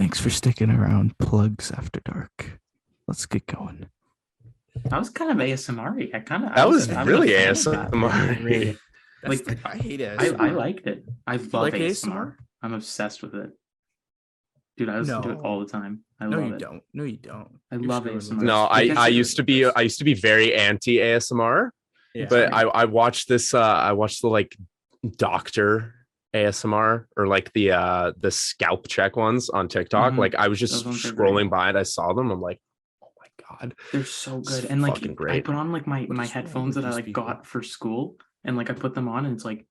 Thanks for sticking around. Plugs After Dark. Let's get going. That was kind of ASMR-y. That was really a fan of ASMR. that. Like, I hate it. I liked it. I love like ASMR. I'm obsessed with it. Dude, I listen to it all the time. I love it. Don't. No, you don't. I love ASMR. No, I used to be very anti ASMR, but I watched this. I watched the like doctor ASMR or like the scalp check ones on TikTok. Mhm. Like I was just Those ones are scrolling by and I saw them. I'm like, oh my god, they're so good. It's And like fucking I great. put on like my What is wrong headphones with that I these like people? got for school, and like I put them on, and it's like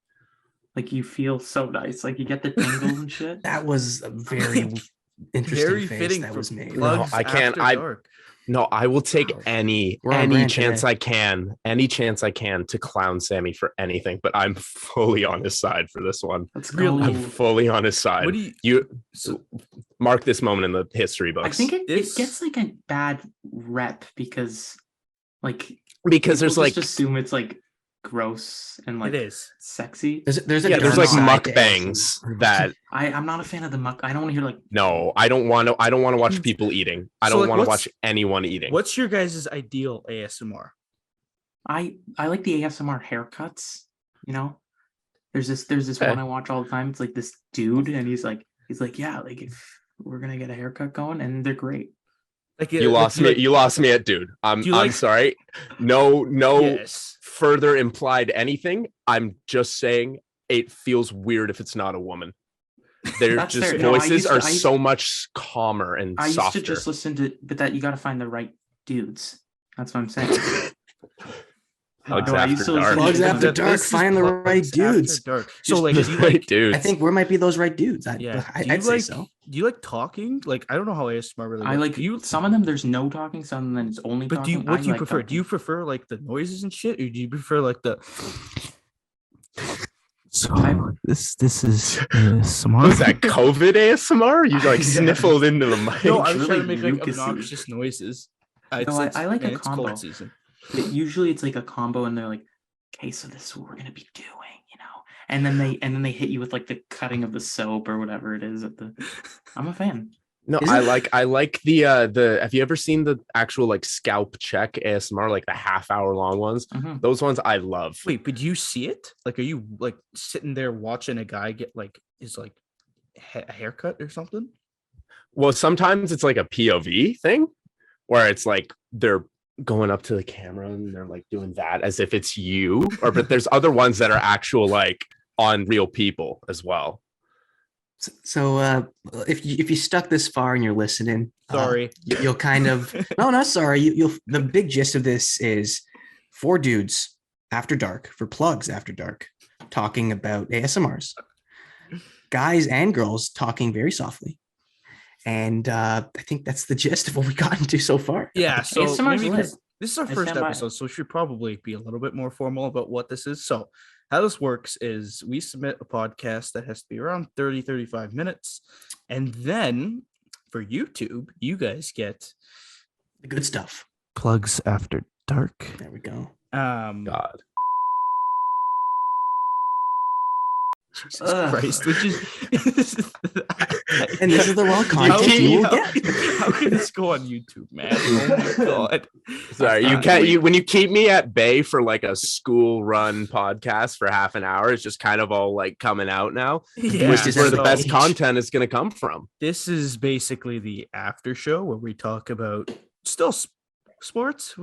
you feel so nice. Like you get the tingles and shit. That was a very interesting Very face fitting that for was made. Plugs No, I can't. After Dark. No, I will take Wow. any We're on brand chance today. any chance I can to clown Sammy for anything. But I'm fully on his side for this one. Let's Really? go. I'm fully on his side. What do you? You So, mark this moment in the history I books. think it This- gets like a bad rep because like because there's people like just assume it's like gross and like it is. sexy. There's a yeah, there's like dark side to mukbangs ASMR. that I'm not a fan of the muck. I don't want to hear like no, I don't want to watch people eating. I So, don't like, want to what's- watch anyone eating. What's your guys' ideal ASMR? I like the ASMR haircuts, you know? There's this Okay. one I watch all the time. It's like this dude and he's like, yeah, like if we're gonna get a haircut going, and they're great. Like You lost me. You lost me at dude. I'm Do you like- sorry. No Yes. further implied anything. I'm just saying it feels weird if it's not a woman. Their That's just fair. No, voices are I used- so much calmer and I used softer. to just listen to, but that you got to find the right dudes. That's what I'm saying. Plugs No, I After used to listen Dark. to Plugs them. After Dark, This is find the Plugs right After dudes. Dark. So Just like, the do you right like? dudes. I think we might be those right dudes. Yeah. I'd Do you say like? so. Do you like talking? Like, I don't know how ASMR really. I works. like Do you. some of them. There's no talking. Some of them it's only But do talking. you? What I do you like prefer? talking. Do you prefer like the noises and shit, or do you prefer like the? So this is ASMR. Was that COVID ASMR? You like sniffled into the mic. No, I was really trying to make like mucusy. obnoxious noises. No, I like a it's combo. cold season. Usually it's like a combo, and they're like, okay, so this is what we're gonna be doing, you know. And then they hit you with like the cutting of the soap or whatever it is at the. I'm a fan. No, Is I it? like the have you ever seen the actual like scalp check ASMR, like the half-hour long ones? Mhm. Those ones I love. Wait, but do you see it? Like, are you like sitting there watching a guy get like his like a haircut or something? Well, sometimes it's like a POV thing where it's like they're going up to the camera and they're like doing that as if it's you, or but there's other ones that are actual like on real people as well. So if you stuck this far and you're listening, Sorry. you'll kind of no, sorry. You'll the big gist of this is 4 dudes after dark for Plugs After Dark talking about ASMRs, guys and girls talking very softly, and I think that's the gist of what we got into so far. Yeah. So ASMR 's maybe lit. this is our I first stand by it. episode, so we should probably be a little bit more formal about what this is. So how this works is we submit a podcast that has to be around 30-35 minutes, and then for YouTube, you guys get The good stuff. Plugs After Dark. There we go. God. Jesus Ugh. Christ, which is And this is the raw How content can- you will how- get. How can this go on YouTube, man? Oh my god. Sorry, you Uh, can't. You when you keep me at bay for like a school run podcast for half an hour, it's just kind of all like coming out now. Yeah, Which is where the so- best content is going to come from. This is basically the after show where we talk about still sports.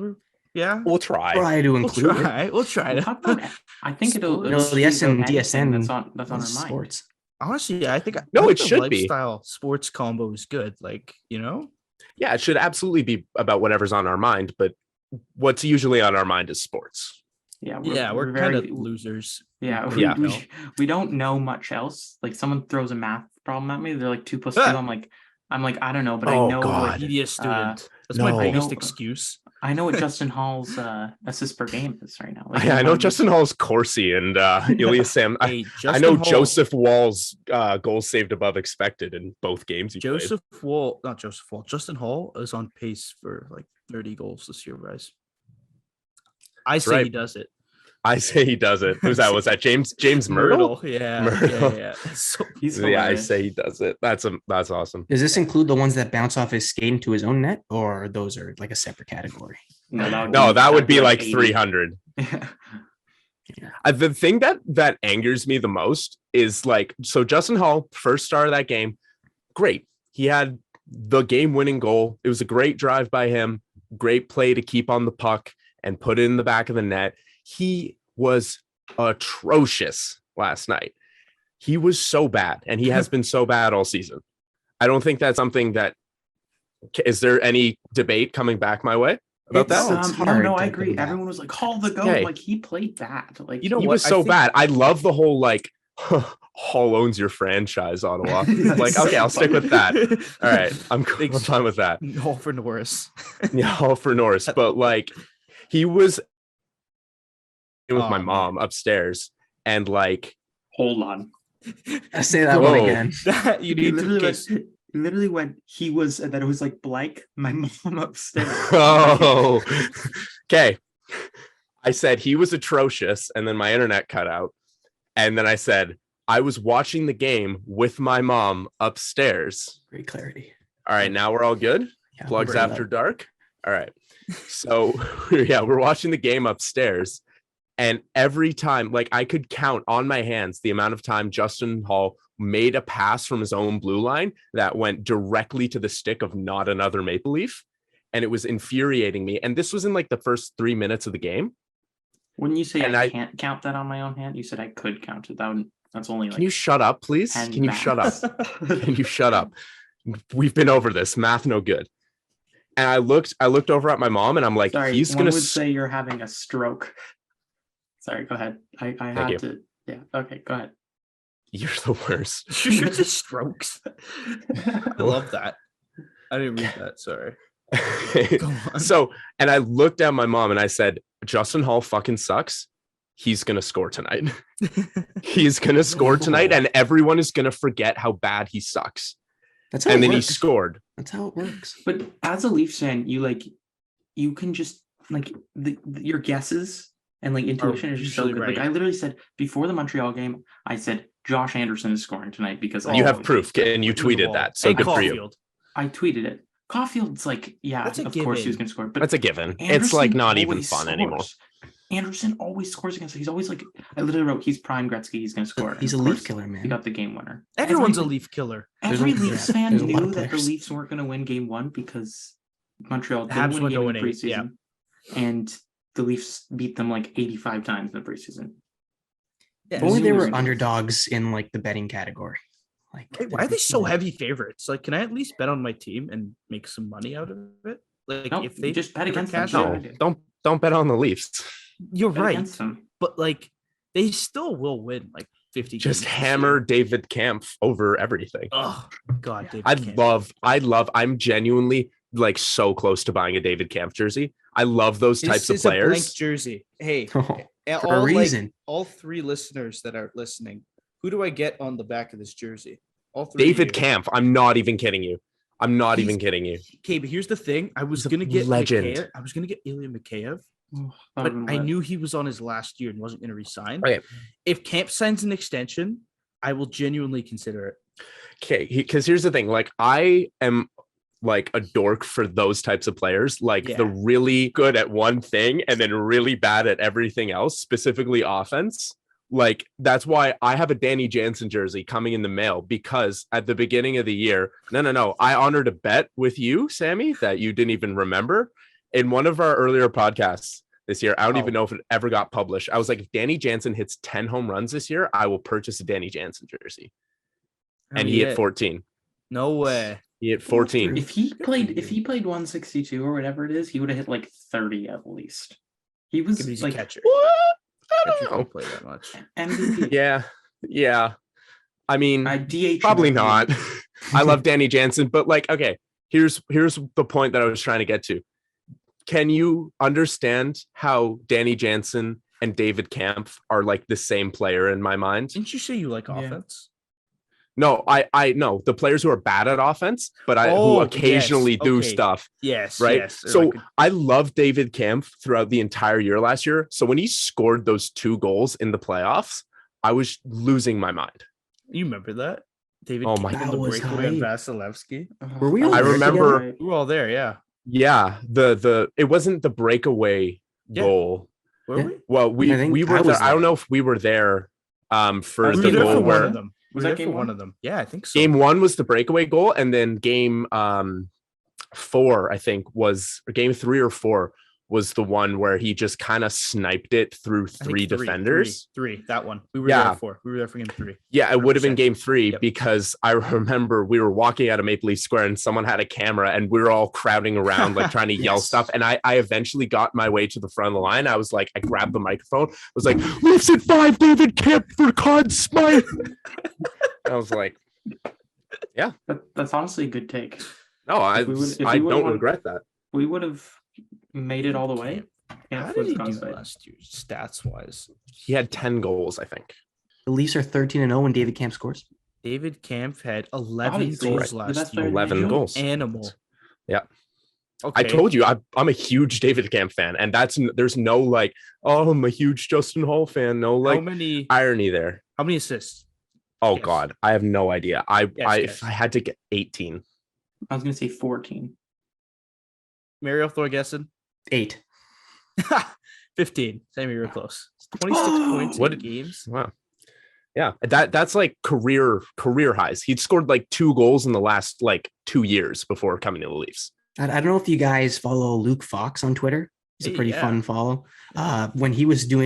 Yeah, We'll try. Try to we'll include it. try. We'll try We'll to. talk about it. I think it'll. Sports. No, it'll the be S and about anything DSN That's on our mind. sports. Honestly, I think No, I think it the should be. lifestyle sports combo is good. Like, you know, Yeah, it should absolutely be about whatever's on our mind, but what's usually on our mind is sports. Yeah, we're kind of losers. Yeah, Yeah. we don't know much else. Like someone throws a math problem at me, they're like 2 + 2. I'm like I don't know, but I Oh, know God. what Media student. That's no. my biggest No. excuse. I know what Justin Hall's assists per game is right now. Like, I know one- Justin Hall's Corsi and Ilya Sam. I Hey, know Justin Hall- Joseph Wall's goals saved above expected in both games he played. Justin Hall is on pace for like 30 goals this year, guys. I say right. he does it. I say he does it. Who's that? Was that James Myrtle? Yeah. Myrtle. Yeah. So He's Yeah, I hilarious. say he does it. That's awesome. Does this include the ones that bounce off his skate into his own net, or those are like a separate category? No, that would be like 80. 300. The thing that angers me the most is like, so Justin Hall, first star of that game, great. He had the game-winning goal. It was a great drive by him, great play to keep on the puck and put it in the back of the net. He was atrocious last night. He was so bad, and he has been so bad all season. I don't think that's something that, is there any debate coming back my way about It's- that? it's No, hard I to agree. come back. Everyone was like, "Call the goat!" Okay. Like he played bad. Like You know He what? was I so think- bad. I love the whole like Hall owns your franchise, Ottawa. Like, So okay, I'll stick with that. All right, I'm Thanks. fine with that. All for Norris. Yeah, all for Norris. But like, he was with Oh, my man. mom upstairs, and like, hold on. I say that one Whoa. again. You He need to literally kiss. went. Literally went. He was, and then it was like blank. My mom upstairs. oh, okay. I said he was atrocious, and then my internet cut out, and then I said I was watching the game with my mom upstairs. Great clarity. All right, now we're all good. Yeah, Plugs we're after dark. All right. So yeah, we're watching the game upstairs. And every time, like I could count on my hands the amount of time Justin Hall made a pass from his own blue line that went directly to the stick of not another Maple Leaf. And it was infuriating me. And this was in like the first 3 minutes of the game. Wouldn't you say And I I- can't count that on my own hand? You said I could count it. That's only like. Can you shut up, please? 10 Can you shut up? max. Can you shut up? We've been over this. Math no good. And I looked over at my mom and I'm like, Sorry, he's one gonna would say you're having a stroke. Sorry, go ahead. I you. had to. Yeah. Okay, go ahead. You're the worst. You're just strokes. I love that. I didn't read that. Sorry. Go on. So, and I looked at my mom and I said, Justin Hall fucking sucks. He's going to score tonight. He's going to score tonight, and everyone is going to forget how bad he sucks. That's how And it then he works. scored. That's how it works. But as a Leafs fan, you can just like your guesses and like intuition is just so usually good. Like right. I literally said before the Montreal game, I said Josh Anderson is scoring tonight because You have always- proof, and you tweeted that. So And good for you. Caulfield. I tweeted it. Caulfield's like, yeah, That's a of course he was given. going to score. But That's a given. It's Anderson like not even always fun anymore. scores. Anderson always scores against. He's always like, I literally wrote, he's prime Gretzky. He's going to score. He's a And of Leaf course, killer, He man. got the game winner. Everyone's a Every- Leaf killer. Every There's a- Leafs yeah, fan there's a lot knew of that the players. Leafs weren't going to win game one because Montreal The didn't Habs win a went game in winning, yeah. preseason. And the Leafs beat them like 85 times in the preseason. Yeah, If only Zoo they was were good. underdogs in like the betting category. Like, Hey, why are they so heavy favorites? Like, can I at least bet on my team and make some money out of it? Like, Nope, if they you just bet ever against them. cash Yeah, No, out- I did. don't bet on the Leafs. you're Bet right. against them. But like, they still will win like 50. Just games this hammer year. David Kampf over everything. Oh God, David. I'm genuinely like so close to buying a David Kampf jersey. I love those types of A blank players. jersey. Hey, For a all, like, reason. all three listeners that are listening, who do I get on the back of this jersey? All three. of David you. Kampf. I'm not even kidding you. I'm not He's- even kidding you. Okay, but here's the thing. I was He's a gonna get legend. Mikheyev. I was gonna get Ilya Mikheyev, Oh, that but would've been I lit. knew he was on his last year and wasn't gonna resign. Okay. If Camp signs an extension, I will genuinely consider it. Okay, because here's the thing. Like, I am like a dork for those types of players, like Yeah. the really good at one thing and then really bad at everything else, specifically offense. Like, that's why I have a Danny Jansen jersey coming in the mail, because at the beginning of the year, no, I honored a bet with you, Sammy, that you didn't even remember in one of our earlier podcasts this year. I don't even know if it ever got published. I was like, if Danny Jansen hits 10 home runs this year, I will purchase a Danny Jansen jersey. And he hit 14. No way. He hit 14. If he played 162 or whatever it is, he would have hit like 30 at least. He was He's a like catcher. What? I Catcher don't don't know. play that much. MVP. Yeah. I mean, DH probably him. not. I love Danny Jansen, but like, okay, here's the point that I was trying to get to. Can you understand how Danny Jansen and David Kampf are like the same player in my mind? Didn't you say you like Yeah. offense? No, I know the players who are bad at offense, but who Oh, occasionally yes, do okay. stuff. Yes, Right. yes. or So like I love David Kampf throughout the entire year last year. So when he scored those 2 goals in the playoffs, I was losing my mind. you remember that? David Oh my Kampf God. the That was breakaway on hype. Vasilevsky. Were we That all I was there remember- right. We were all there, yeah. Yeah, the it wasn't the breakaway Yeah. goal. Were Yeah. we? Well, I think we were I was there. I don't there. know if we were there for We We the were there goal for one where of them. We Was were that there for game one one? of them. Yeah, I think so. game 1 was the breakaway goal, and then game 4, I think, or game 3 or 4 was the one where he just kind of sniped it through I think 3 defenders. Three, that one. We were Yeah. there for. We were there for game 3. Yeah, it would have been 100%. game 3 Yep. because I remember we were walking out of Maple Leaf Square and someone had a camera and we were all crowding around, like trying to yell Yes. stuff. And I eventually got my way to the front of the line. I was like, I grabbed the microphone, was like, Leafs at 5, David Kampf for Conn Smythe. I was like, That's honestly a good take. no, I If we would- if we I would've don't won- regret that. We would have made it all the way. How Kampf did was he do constant. last year, stats wise? He had 10 goals, I think. The Leafs are 13-0 when David Kampf scores. David Kampf had 11 Obviously, goals right. The last best year. player in the 11 NHL. goals. Animal. Yeah. Okay. I told you I'm a huge David Kampf fan, and there's no like, oh, I'm a huge Justin Hall fan. No how like many irony there. how many assists? Oh Yes. God, I have no idea. Yes. If I had to get 18. I was gonna say 14. Mario Thorgesson? 8. 15. Same, you were close. 26 points What in games. Wow. Yeah, that's like career highs. He'd scored like 2 goals in the last like 2 years before coming to the Leafs. I don't know if you guys follow Luke Fox on Twitter. He's a pretty Yeah. fun follow. When he was on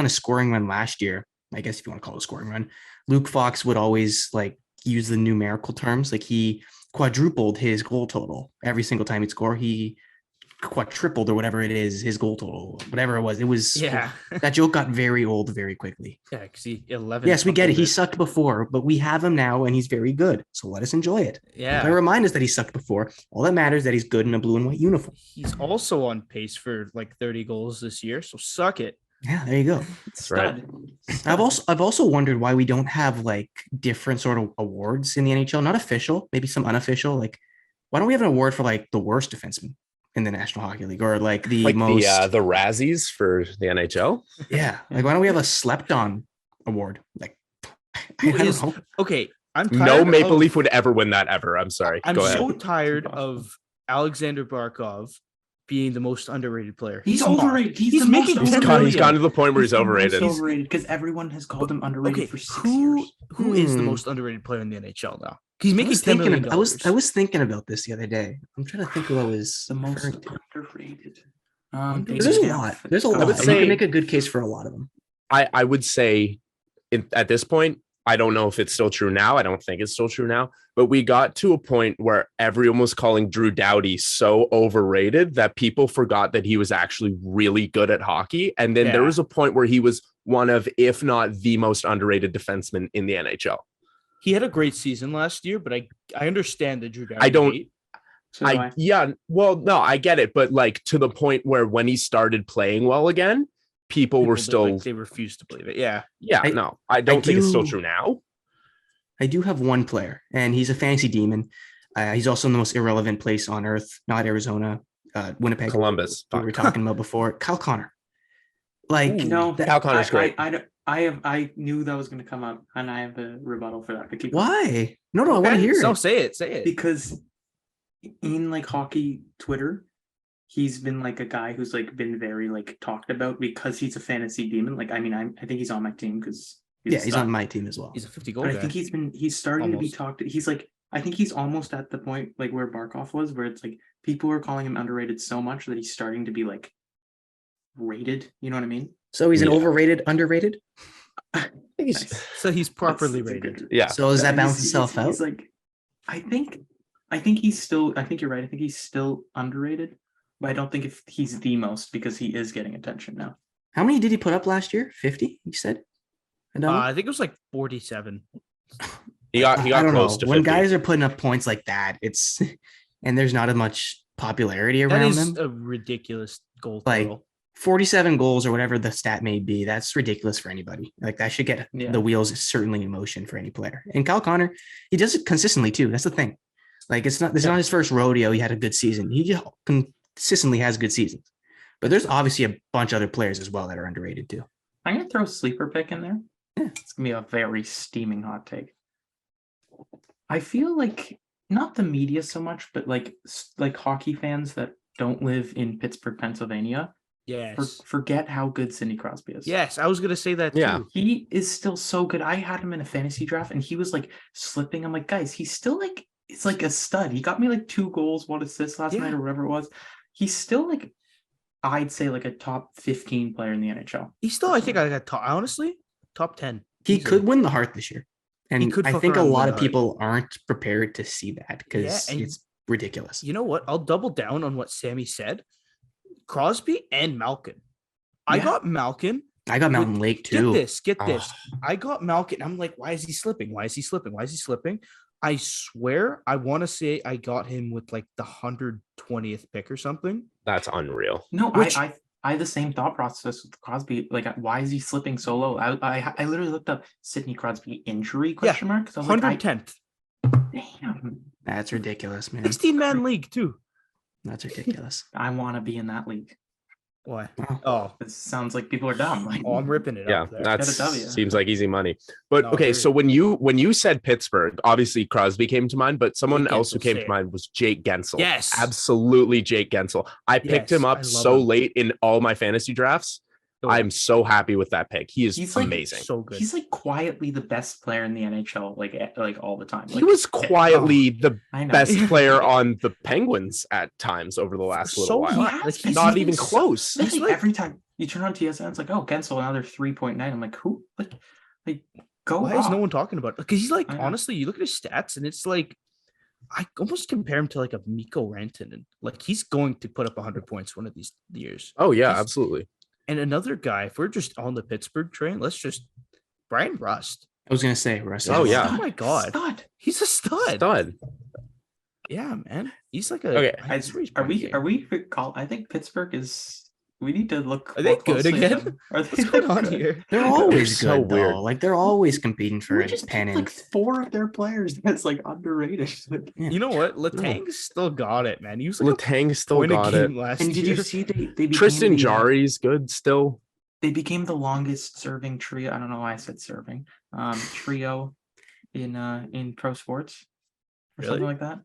a scoring run last year, I guess if you want to call it a scoring run, Luke Fox would always like use the numerical terms. Like he quadrupled his goal total every single time he'd score. He quadrupled or whatever it is, his goal total, whatever it was. It was Yeah. that joke got very old very quickly. Yeah, because he 11. Yes, we get it. He something sucked before, but we have him now and he's very good. So let us enjoy it. Yeah. I remind us that he sucked before. All that matters is that he's good in a blue and white uniform. He's also on pace for like 30 goals this year. So suck it. Yeah, there you go. right. Stud. I've also wondered why we don't have like different sort of awards in the NHL, not official, maybe some unofficial. Like, why don't we have an award for like the worst defenseman in the National Hockey League, or like the Like most? the Razzies for the NHL. Yeah, like why don't we have a slept on award? Like, I Who don't is- know. Okay. I'm No tired Maple of- Leaf would ever win that ever. I'm sorry. I'm Go ahead. so tired of Alexander Barkov being the most underrated player. He's not. overrated. He's the making most 10 He's million. gone to the point where he's overrated. Because everyone has called him underrated Okay, for 6 who years. who is the Hmm. most underrated player in the NHL now? He's I making was $10 thinking. million. I was thinking about this the other day. I'm trying to think who I was. The most referring to. underrated. There's There's a David lot. Kampf. There's a I lot. would You say- can make a good case for a lot of them. I would say at this point, I don't know if it's still true now. I don't think it's still true now, but we got to a point where everyone was calling Drew Doughty so overrated that people forgot that he was actually really good at hockey. And then there Yeah. was a point where he was one of, if not the most underrated defenseman in the NHL. He had a great season last year, but I understand the Drew Doughty I don't- hate. So do I. Yeah, well, no, I get it, but like to the point where when he started playing well again, people were People still, like, they refused to believe it. Yeah. I don't think it's still do- true now. I do have one player, and he's a fantasy demon. He's also in the most irrelevant place on earth, not Arizona, Winnipeg. Columbus. We were talking about before. Kyle Connor. Like, Ooh, no, that- Cal Connor's great. I knew that was going to come up, and I have a rebuttal for that. But keep going. why? No, I want to hear So it. say it. Say it. Because in like hockey Twitter, he's been like a guy who's like been very like talked about because he's a fantasy demon. Like, I mean, I think he's on my team because He's on my team as well. He's a 50 goal But guy. I think he's starting to be Almost. talked. He's like, I think he's almost at the point like where Barkov was, where it's like people are calling him underrated so much that he's starting to be like rated. You know what I mean? So he's an Yeah. overrated, underrated. I think he's, Nice. So he's properly That's a rated. good- yeah. So does that He's- balance he's- itself out? He's like, I think he's still. I think you're right. I think he's still underrated, but I don't think if he's the most because he is getting attention now. How many did he put up last year? 50, you said? I think it was like 47. He got I close don't know. to 50. When guys are putting up points like that, and there's not as much popularity That around is them. a ridiculous goal Like, total. 47 goals or whatever the stat may be, that's ridiculous for anybody. Like that should get the wheels certainly in motion for any player. And Kyle Connor, he does it consistently too. That's the thing. Like this is not his first rodeo. He had a good season. He just consistently has good seasons. But there's obviously a bunch of other players as well that are underrated too. I'm gonna throw sleeper pick in there. Yeah. It's gonna be a very steaming hot take. I feel like not the media so much, but like hockey fans that don't live in Pittsburgh, Pennsylvania. Yes. Forget how good Sidney Crosby is. Yes, I was gonna say that too. Yeah. He is still so good. I had him in a fantasy draft and he was like slipping. I'm like, guys, he's still like, it's like a stud. He got me like 2 goals, 1 assist last night or whatever it was. He's still like, I'd say like a top 15 player in the NHL. He's still, I think I got honestly, top 10. He could win the Hart this year. And He could I fuck think a around and lot win of the people aren't prepared to see that because and it's ridiculous. You know what? I'll double down on what Sammy said. Crosby and Malkin. I got Malkin. I got Mountain Lake too. Get this. I got Malkin. I'm like, why is he slipping? Why is he slipping? Why is he slipping? I swear, I want to say I got him with like the 120th pick or something. That's unreal. No, I had the same thought process with Crosby. Like, why is he slipping so low? I literally looked up Sidney Crosby injury question mark. I was 110th. Damn. That's ridiculous, man. 16-man league too. That's ridiculous. I want to be in that league. Why? Wow. Oh, It sounds like people are dumb. Like, I'm ripping it Yeah, up there. that Get a W. seems like easy money. But No, okay, there so when you said Pittsburgh, obviously Crosby came to mind, but someone Jake else who Gensel, came say to it. mind was Jake Gensel. Yes. Absolutely Jake Gensel. I picked him Yes, I up love so him. late in all my fantasy drafts. Oh, I'm so happy with that pick. He is He's like amazing. so good. he's like quietly the best player in the NHL, like all the time. He Like, was quietly the I know. best player on the Penguins at times over the last So little while. what? He Like, has he's Not been even so- close. Literally He's like- every time you turn on TSN, it's like, oh, Gensel, another 3.9. I'm like, who? Like go Why is off. no one talking about it? Because he's like, I know. honestly, you look at his stats and it's like, I almost compare him to like a Mikko Rantanen. Like he's going to put up 100 points one of these years. Oh yeah, He's- absolutely. And another guy, if we're just on the Pittsburgh train, let's just Brian Rust. I was gonna say Russ. Oh, yeah. Oh my God. Stud. He's a stud. Stud. Yeah, man. He's like a. Okay. I swear he's Are playing we game. call? I think Pittsburgh is. We need to look. Are they more good closely at again? them. Are they What's going on good? here? They're always so good, though. weird. Like they're always competing for We a just picked pennant. like 4 of their players. That's like underrated. Like, Yeah. You know what? Letang's still got it, man. He was like Letang a still point a got it. game last and did year. you see they became Tristan the, Jarry's good still. They became the longest serving trio. I don't know why I said serving. Trio in pro sports or something Really? like that.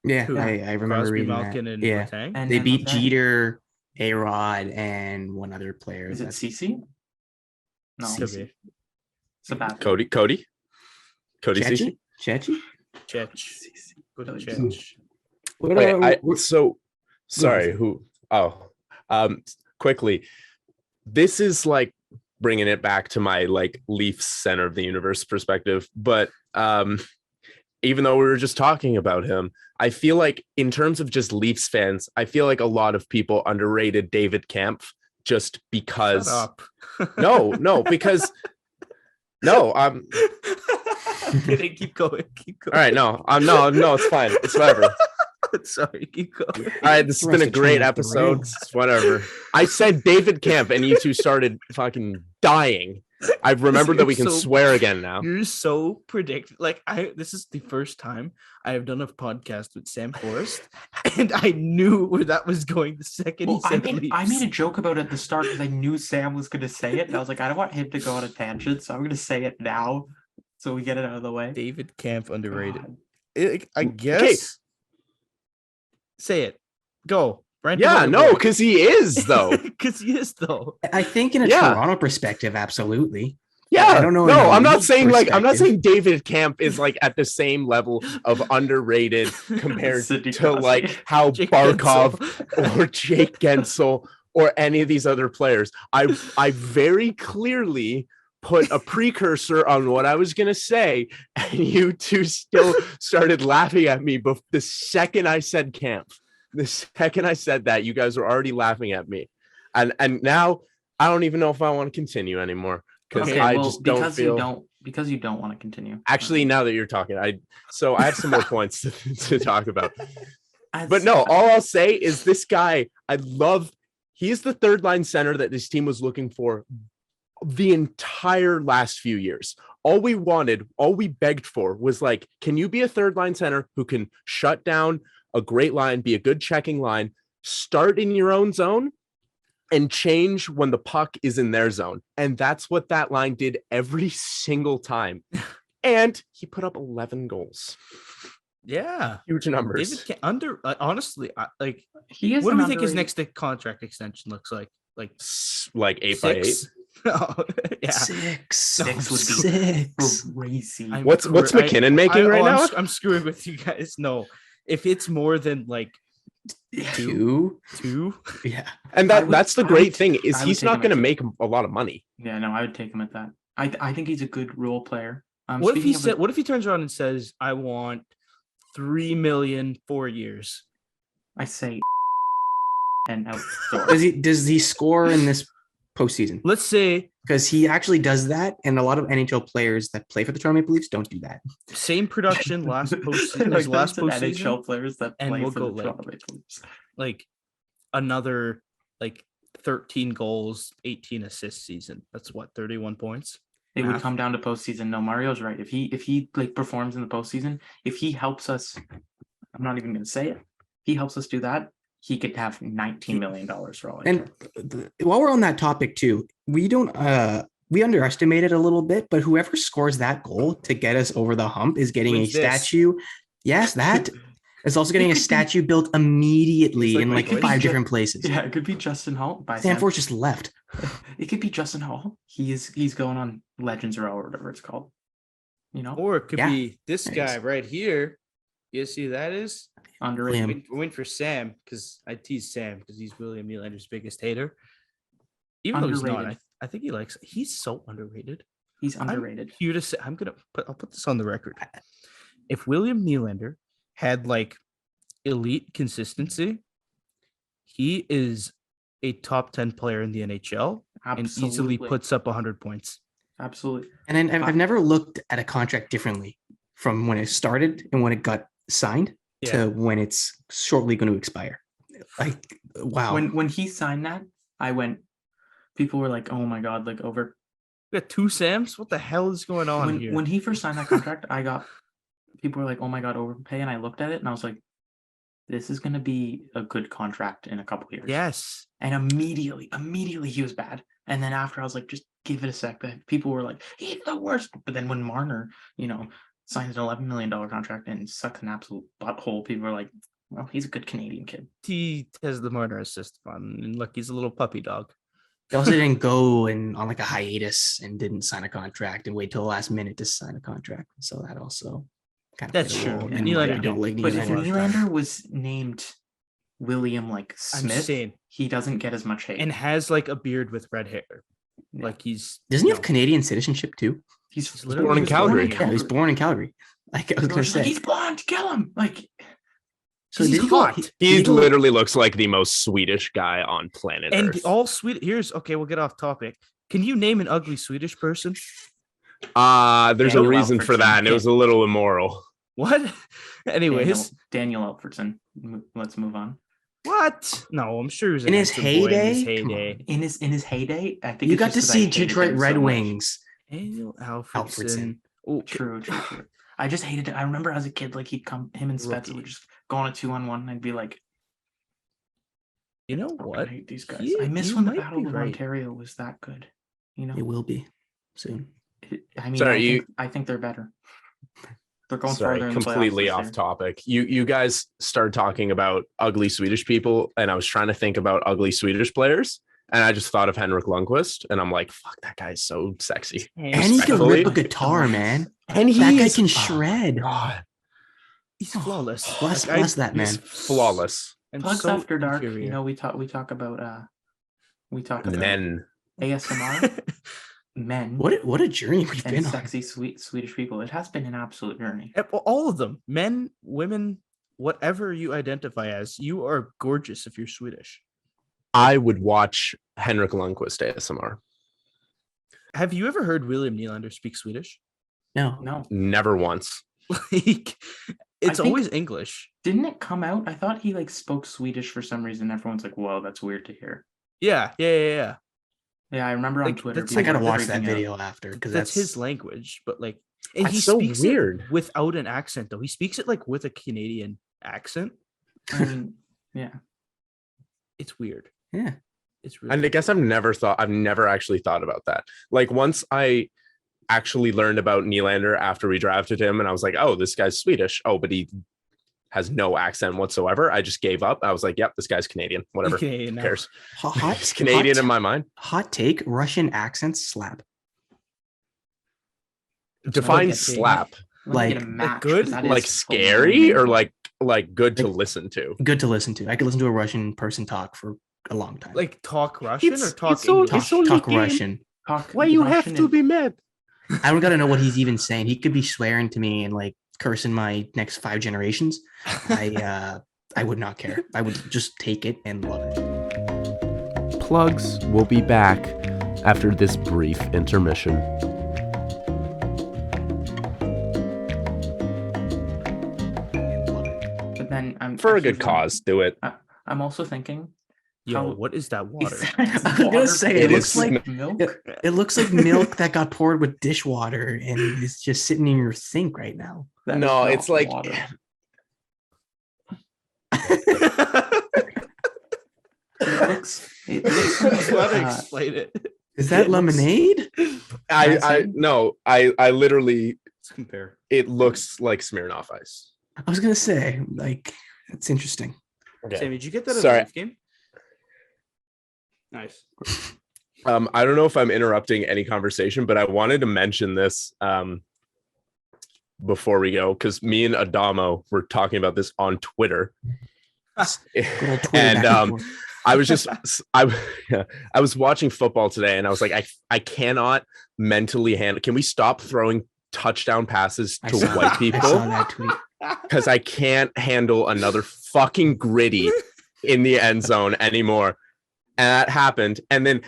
Yeah, Who? I remember Crosby, reading Malkin, that. and Yeah, Letang? And they then beat what's that? Jeter, A-Rod, and one other player. Is it That's- CC? No, Could be. Sabathia. Cody Chechi? Ceci? Chechi? Chech. CC. Good Cody Chech. What, Okay, what- so sorry, ahead. who? Oh, quickly. This is like bringing it back to my like Leafs center of the universe perspective, but even though we were just talking about him, I feel like in terms of just Leafs fans, I feel like a lot of people underrated David Kampf just because. Shut up. No, because no, Kidding. Keep going. Keep going. all right, no, it's fine. It's whatever. Sorry. Keep going. All right, this has been a Rest of great train off the episode. rails. It's whatever. I said David Kampf, and you two started fucking dying. I've remembered that we can You're so- swear again now. You're so predictable. Like this is the first time I have done a podcast with Sam Forrest, and I knew where that was going the second Well, he I said made Leafs. a joke about it at the start because I knew Sam was going to say it. And I was like, I don't want him to go on a tangent, so I'm going to say it now so we get it out of the way. David Kampf underrated. God. I guess. Say it. Go. Brent Yeah, no, because he is though. because he is though. I think in a Yeah. Toronto perspective, absolutely. Yeah, I don't know in No, a I'm not Leafs saying I'm not perspective. saying David Kampf is like at the same level of underrated compared Sidney to Crosby. like how Jake Barkov Gensel. or Jake Gensel or any of these other players. I very clearly put a precursor on what I was gonna say, and you two still started laughing at me. But the second I said Camp, the second I said that, you guys were already laughing at me, and now I don't even know if I want to continue anymore because Okay, I well, just don't feel. because you don't want to continue. Actually, now that you're talking, I have some more points to talk about. I- But no, all I'll say is this guy, I love He is the third line center that this team was looking for the entire last few years. All we begged for was like, can you be a third line center who can shut down a great line, be a good checking line, start in your own zone, and change when the puck is in their zone? And that's what that line did every single time. And he put up 11 goals. Yeah, Huge numbers. David honestly, He is what do an we think his underrated- next contract extension looks like? Like 8x8. 6? Oh, yeah. Six No, Six would be six. crazy. What's McKinnon making right now? I'm screwing with you guys. No, if it's more than like Two. two, Yeah. And that's the great thing is I would he's take not him going to at make a lot of money. Yeah, no, I would take him at that. I think he's a good role player. what if he said? What if he turns around and says, "I want $3 million 4 years"? I say and outdoor. Does he score in this postseason? Let's say Because he actually does that, and a lot of NHL players that play for the Toronto Maple Leafs don't do that. same production last postseason Like as last those postseason, NHL players that and play we'll for go, the like, Toronto Maple Leafs. like another like 13 goals, 18 assists season. That's what 31 points. It would Math. come down to postseason. No, Mario's right. If he like performs in the postseason, if he helps us, I'm not even going to say it. He helps us do that. He could have $19 million for all I And care. while we're on that topic too, we underestimate it a little bit, but whoever scores that goal to get us over the hump is getting Wins a this. statue. Yes, that is also getting a could be- statue built immediately It's like in my like choice. 5 different places. Yeah, it could be Justin Hall by Sam. Stanford just left. It could be Justin Hall. He's going on Legends Row or whatever it's called. You know, Or it could Yeah. be this There it guy is. right here. You see who that is? underrated. William. We're waiting for Sam because I tease Sam because he's William Nylander's biggest hater. Even though he's not, Underrated. I think he likes. He's so underrated. He's underrated. I'm here to say, I'll put this on the record. If William Nylander had like elite consistency, he is a top 10 player in the NHL and easily Absolutely. puts up 100 points. Absolutely. And then I've never looked at a contract differently from when it started and when it got signed to when it's shortly going to expire. Like, wow. When he signed that, people were like, "Oh my god!" Like over We got two Sams. What the hell is going on here? when he first signed that contract, people were like, "Oh my god, overpay," and I looked at it and I was like, "This is going to be a good contract in a couple years." Yes. And immediately he was bad. And then after I was like, just give it a sec. But people were like, he's the worst. But then when Marner, signs an $11 million contract and sucks an absolute butthole, people are like, well, he's a good Canadian kid. He has the Marner assist fun. And look, he's a little puppy dog. They also didn't go and on like a hiatus and didn't sign a contract and wait till the last minute to sign a contract. So that also kind of That's played a true. role And in Nylander why I don't like But if Nylander. Nylander was named William I'm Smith, saying. he doesn't get as much hate. And has like a beard with red hair. Yeah. Like he's Doesn't he have Canadian citizenship too? he's literally born in was Calgary. Yeah, he was born in Calgary. Like I was gonna say. he's blonde, kill him. Like, So he's did he go- hot. did He go- literally looks like the most Swedish guy on planet and Earth. all sweet. Here's okay. We'll get off topic. Can you name an ugly Swedish person? There's a Daniel reason for Alfredson. that, and it was a little immoral. What? Anyways, Daniel Alfredson. Let's move on. what? No, I'm sure he was In a his handsome boy in his heyday? Come on. heyday. In his heyday, I think You it's got just to 'cause I see hated Detroit him Red so much. Daniel Wings. Alfredson. Alfredson. Oh, True. I just hated it. I remember as a kid, like him and Spezza Rookie. would just go on a 2-on-1, and I'd be like, you know "I what? hate these guys." You- I miss you when the might Battle be of right. Ontario was that good. It will be soon. I mean, Sorry, I think they're better. They're going Sorry, farther in the playoffs completely this off year. topic. You guys started talking about ugly Swedish people, and I was trying to think about ugly Swedish players, and I just thought of Henrik Lundqvist, and I'm like, fuck, that guy's so sexy. And he can Respectfully. rip a guitar, man. And That guy is- can oh, shred. God, He's flawless. Bless, Like, bless that man. he's flawless. I'm Pugs so After Dark. infuriated. We talk about And then ASMR men What a journey we've and been on. sexy sweet Swedish people. It has been an absolute journey. All of them, men, women, whatever you identify as, you are gorgeous if you're Swedish. I would watch Henrik Lundqvist ASMR. Have you ever heard William Nylander speak Swedish? No. No, Never once. Like, it's think- always English. didn't it come out? I thought he like spoke Swedish for some reason. Everyone's like, "Whoa, that's weird to hear." Yeah. Yeah, I remember on Like, Twitter. that's I people gotta were watch freaking that out. video after because that's his language, but like, and That's he so speaks weird. it without an accent though. He speaks it like with a Canadian accent. I mean, yeah. It's weird. Yeah. It's really And I guess I've never actually thought about that. Like once I actually learned about Nylander after we drafted him, and I was like, oh, this guy's Swedish. Oh, but he has no accent whatsoever. I just gave up. I was like, yep, this guy's Canadian. Whatever. Canadian Who now. cares? Hot, He's Canadian in my mind. Hot take: Russian accents slap. Define Okay. slap. Let me Like- get a match, good? 'cause that Like is scary or phenomenal. like good to Like- listen to. Good to listen to. I could listen to a Russian person talk for a long time. Like talk Russian It's- or talk it's so- English? it's so- talk game. Russian. Talk Why you Russian have to and- be mad? I don't gotta know what he's even saying. He could be swearing to me and like cursing my next 5 generations. I would not care. I would just take it and love it. Plugs will be back after this brief intermission. And love it. But then I'm For a actually good cause, do it. I'm also thinking. Yo, How- what is that water? Is I was gonna say, it it looks looks like- like milk. It looks like milk that got poured with dishwater and is just sitting in your sink right now. That is No, not it's like water. It looks like, Just let her explain it. Is that It looks- lemonade? I literally, Let's compare. it looks like Smirnoff Ice. I was gonna say, like, that's interesting. Sammy, did you get that at Sorry. a Leaf game? Nice. I don't know if I'm interrupting any conversation, but I wanted to mention this before we go, because me and Adamo were talking about this on Twitter. Good old Twitter And back and forth. I was just I was watching football today, and I was like, I cannot mentally handle. Can we stop throwing touchdown passes I to saw white that. I people? saw that tweet. Because I can't handle another fucking griddy in the end zone anymore. And that happened. And then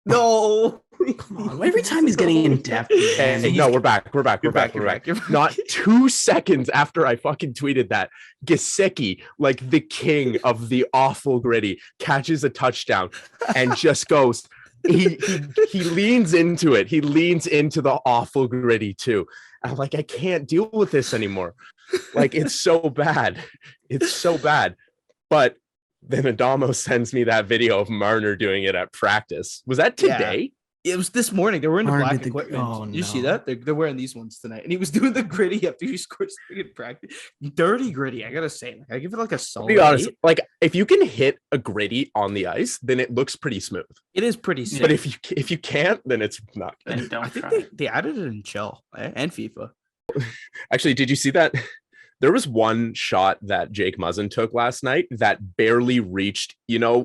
no, Come on, every time he's getting in depth, man. hey, no, we're back. We're back. You're We're back. you're We're back. You're back. Not 2 seconds after I fucking tweeted that, Gesicki, like the king of the awful griddy, catches a touchdown and just goes. He leans into it. He leans into the awful griddy too. And I'm like, I can't deal with this anymore. Like, it's so bad. It's so bad. But then Adamo sends me that video of Marner doing it at practice. Was that Yeah. today? It was this morning. They were in the Or black did the- equipment. oh, You see no. that? They're wearing these ones tonight. And he was doing the gritty after he scores in practice. Dirty gritty. I gotta say, I give it like a To solid. be honest, 8. like if you can hit a gritty on the ice, then it looks pretty smooth. It is pretty sick. But if you can't, then it's not good. Then don't I think try. they added it in Shell and FIFA. Actually, did you see that? There was one shot that Jake Muzzin took last night that barely reached,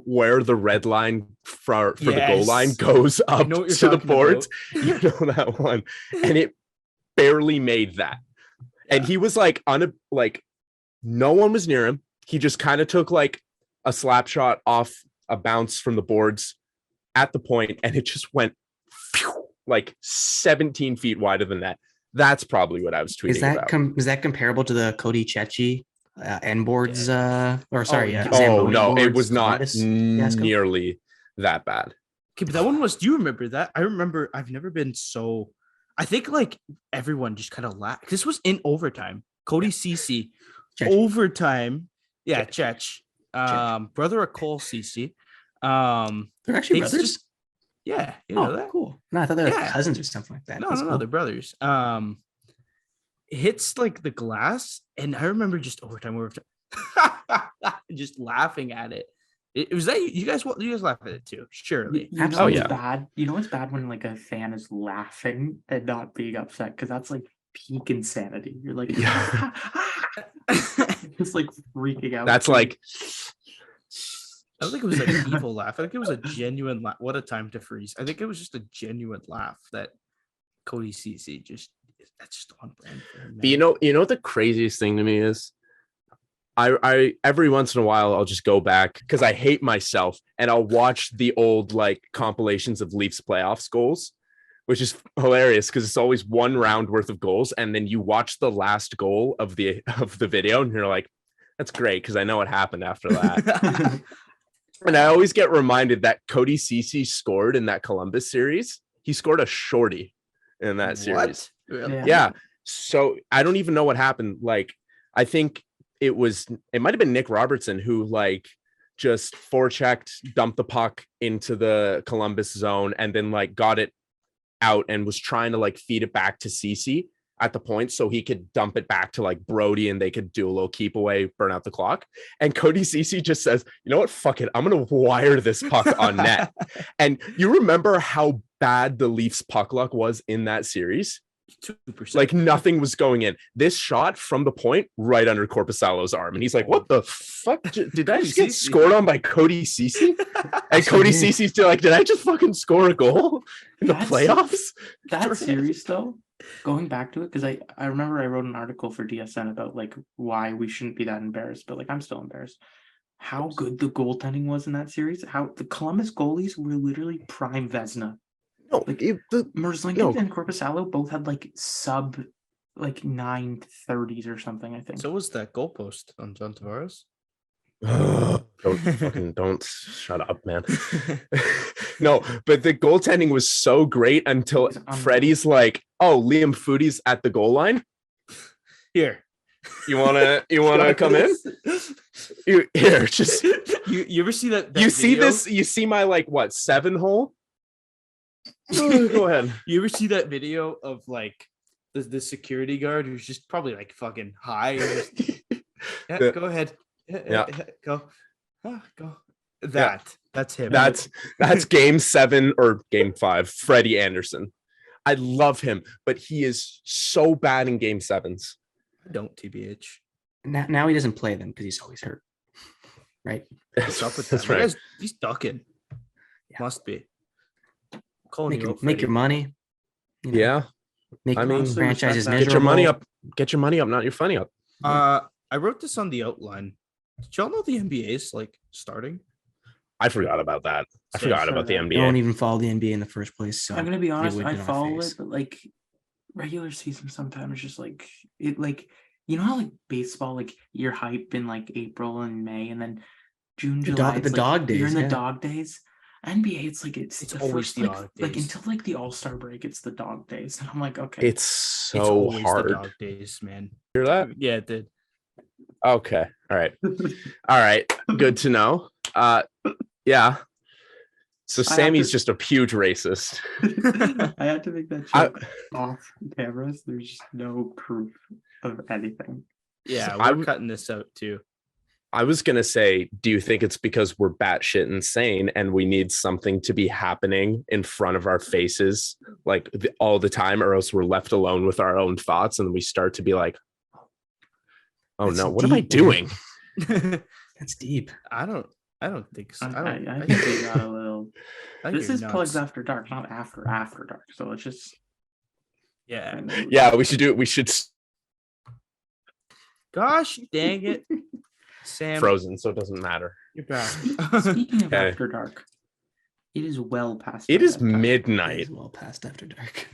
where the red line for the goal Yes. line goes up know what you're to the talking boards. You know that one. And it barely made that. And he was like, no one was near him. He just kind of took like a slap shot off a bounce from the boards at the point, and it just went like 17 feet wider than that. That's probably what I was tweeting Is that about. is that comparable to the Cody Chechi N boards? Or sorry, yeah. Oh Zamboni no, it boards was not Columbus fiasco? nearly that bad. Okay, but that one was. Do you remember that? I remember. I've never been so. I think like everyone just kind of laughed. This was in overtime. Cody CC Chechi. overtime. Yeah, Chech. Brother of Cole CC. They're actually Takes brothers. Yeah, you know that. Cool. No, I thought they were Yeah. cousins or something like that. No, That's no, cool. they're brothers. Hits like the glass, and I remember just overtime, just laughing at it. It was that you guys laugh at it too, surely. You know Absolutely. it's bad. You know it's bad when like a fan is laughing and not being upset because that's like peak insanity. You're like, Yeah. just like freaking out. That's like I don't think it was an evil laugh. I think it was a genuine laugh. What a time to freeze. I think it was just a genuine laugh that Cody CC that's just on brand for him. But you know what the craziest thing to me is? I every once in a while I'll just go back because I hate myself and I'll watch the old like compilations of Leafs playoffs goals, which is hilarious because it's always one round worth of goals, and then you watch the last goal of the video and you're like, that's great because I know what happened after that. And I always get reminded that Cody Cece scored in that Columbus series. He scored a shorty in that series. Really? Yeah. So I don't even know what happened. Like, I think it might have been Nick Robertson who like just forechecked, dumped the puck into the Columbus zone, and then like got it out and was trying to like feed it back to Cece at the point so he could dump it back to like Brody and they could do a little keep away, burn out the clock. And Cody Cece just says, you know what? Fuck it. I'm going to wire this puck on net. And you remember how bad the Leafs puck luck was in that series? 2%. Like nothing was going in. This shot from the point right under Korpisalo's arm. And he's like, what the fuck? Did I just get scored on by Cody Cece? And Cody Cece's still like, did I just fucking score a goal in the playoffs? That series though, going back to it, because I remember I wrote an article for DSN about like why we shouldn't be that embarrassed, but like I'm still embarrassed. How good the goaltending was in that series. How the Columbus goalies were literally prime Vezina. No, Like Merzlikins and Korpisalo both had like sub like 930s or something, I think. So was that goalpost on John Tavares? don't shut up, man. No, but the goaltending was so great until Freddie's like, oh, Liam Foodie's at the goal line. Here. You wanna come in? You ever see that you see video? this? You see my like what 7 hole? Go ahead. You ever see that video of like the security guard who's just probably like fucking high? Go ahead. Go. Go. That's him. That's game 7 or game 5. Freddie Anderson. I love him, but he is so bad in game 7s. Don't TBH. Now he doesn't play them because he's always hurt. Right? What's up with That's that? right. He's ducking. Yeah. Must be. Make your money. You know, Yeah. I mean, franchises respect that. Get your money miserable. up. Get your money up, not your funny up. I wrote this on the outline. Did y'all know the NBA is like starting? I forgot about that. I forgot about the I NBA. don't even follow the NBA in the first place. So I'm gonna be honest, it would I be on our follow face. it, but like regular season sometimes just like it like you know how like baseball, like you're hype in like April and May and then June, July. The dog days. You're in the yeah. dog days. NBA, it's like it's the always first the like, dog like days. until like the All-Star break, it's the dog days. And I'm like, okay. It's It's so always hard. the dog days, man. Hear that? Yeah, it did. Okay. All right. Good to know. Yeah. So Sammy's just a huge racist. I had to make that joke off cameras. There's just no proof of anything. Yeah, So we're cutting this out too. I was going to say, do you think it's because we're batshit insane and we need something to be happening in front of our faces like all the time, or else we're left alone with our own thoughts and we start to be like, oh That's no, what am I deep, doing? That's deep. I don't think so. I think we got a little. This you're is plugs nuts. after dark, not after dark. So it's just Yeah. Yeah, we should do it. We should Gosh dang it. Sam, frozen, so it doesn't matter. you're back. speaking of Okay. after dark, it is well past. It my is bedtime. It midnight. is well past after dark.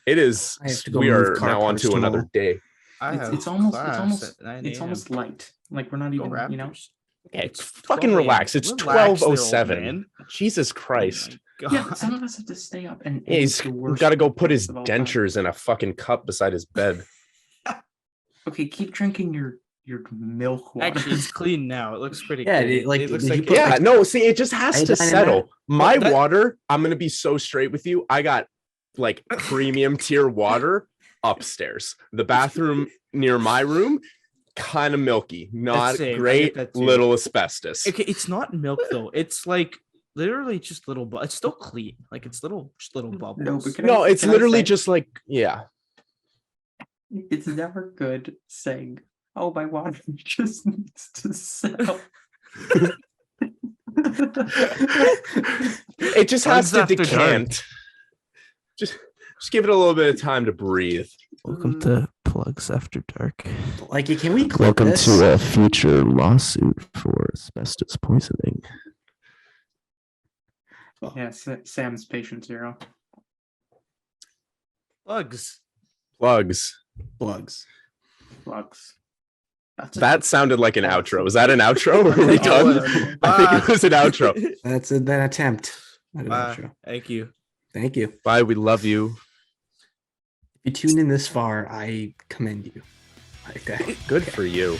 It is. I have to go We move are car now on parts to another tomorrow. day. I have It's almost class at 9 a.m. light. Like we're not Go even, you know. Raptors. Okay, It's fucking 12 a.m. relax. It's Relax there, old 12:07. man. Jesus Oh my Christ. God. Yeah, some of us have to stay up and Yeah, he's got to go put his dentures in a fucking cup beside his bed. Okay, keep drinking your milk water. Actually, it's clean now. It looks pretty Yeah, clean. like, it looks did you like put, Yeah, like, no, see, it just has to iodine in settle. My Well, that- water, I'm gonna be so straight with you. I got like premium tier water upstairs. The bathroom near my room, kind of milky, not same. I get great, that too. little asbestos. Okay, it's not milk though. It's like literally just little. It's still clean. Like it's just little bubbles. No, but No, it's can I literally say- just like, yeah. It's never good saying, "Oh, my water just needs to settle." It just has Plugs to after dark. decant. Just give it a little bit of time to breathe. Welcome to Plugs After Dark. Like, can we clip Welcome this? to a future lawsuit for asbestos poisoning. Yeah, Sam's patient zero. Bugs. Plugs. Plugs. Plugs. That sounded like an outro. Was that an outro? Were we done? I think it was an outro. That's an attempt. Not an Bye. outro. Thank you. Thank you. Bye. We love you. If you tuned in this far, I commend you. Like that. Good for you.